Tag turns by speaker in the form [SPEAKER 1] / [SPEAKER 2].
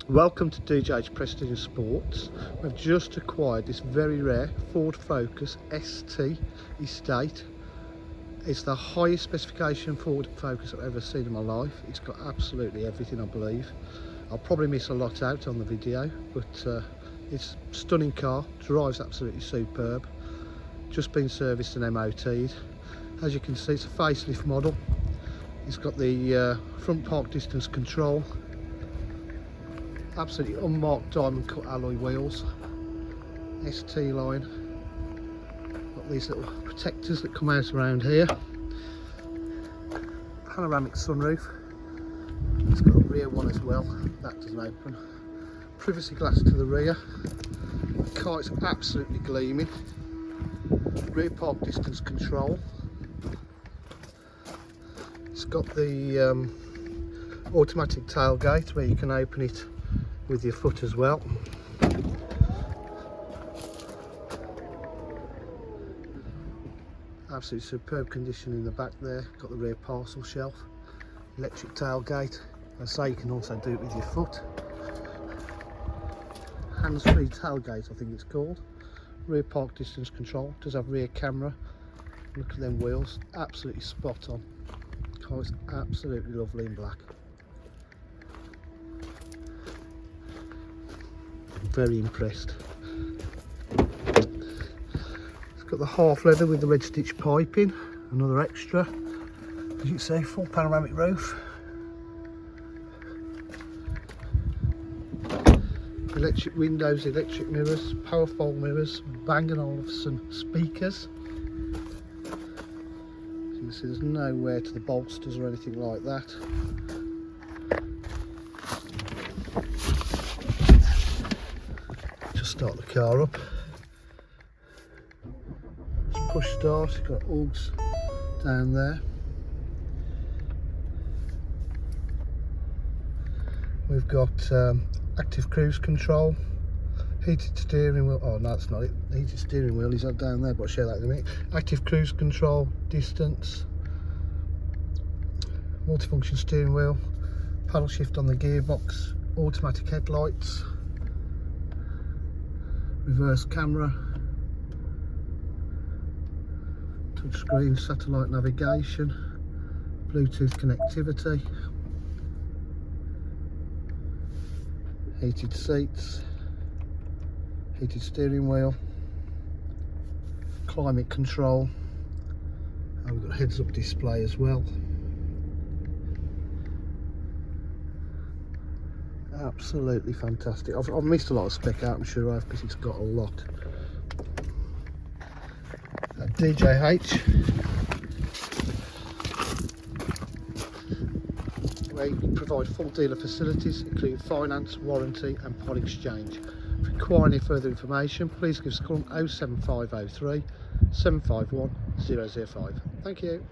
[SPEAKER 1] Welcome to DJH Prestige Sports. We've just acquired this very rare Ford Focus ST Estate. It's the highest specification Ford Focus I've ever seen in my life. It's got absolutely everything, I believe. I'll probably miss a lot out on the video, but it's a stunning car, drives absolutely superb. Just been serviced and MOT'd. As you can see, it's a facelift model. It's got the front park distance control, absolutely unmarked diamond cut alloy wheels, ST line, got these little protectors that come out around here, panoramic sunroof, it's got a rear one as well, that doesn't open, privacy glass to the rear, the car is absolutely gleaming, rear park distance control, it's got the automatic tailgate where you can open it with your foot as well. Absolutely superb condition in the back there. Got the rear parcel shelf, electric tailgate. As I say, you can also do it with your foot. Hands-free tailgate, I think it's called. Rear park distance control. Does have rear camera. Look at them wheels, absolutely spot on. Car is absolutely lovely in black. Very impressed. It's got the half leather with the red stitch piping, another extra. As you can see, full panoramic roof. Electric windows, electric mirrors, power fold mirrors, Bang & Olufsen speakers. As you can see, there's no wear to the bolsters or anything like that. Start the car up. Just push start, it's got augs down there. We've got active cruise control, heated steering wheel, oh no that's not it, heated steering wheel is down there, but I'll share that in a minute. Active cruise control, distance, multifunction steering wheel, paddle shift on the gearbox, automatic headlights, reverse camera, touchscreen, satellite navigation, Bluetooth connectivity, heated seats, heated steering wheel, climate control, and we've got a heads-up display as well. Absolutely fantastic. I've missed a lot of spec out, I'm sure I have, because it's got a lot. DJH, where you provide full dealer facilities including finance, warranty and part exchange. If you require any further information, please give us a call on 07503 751 005. Thank you.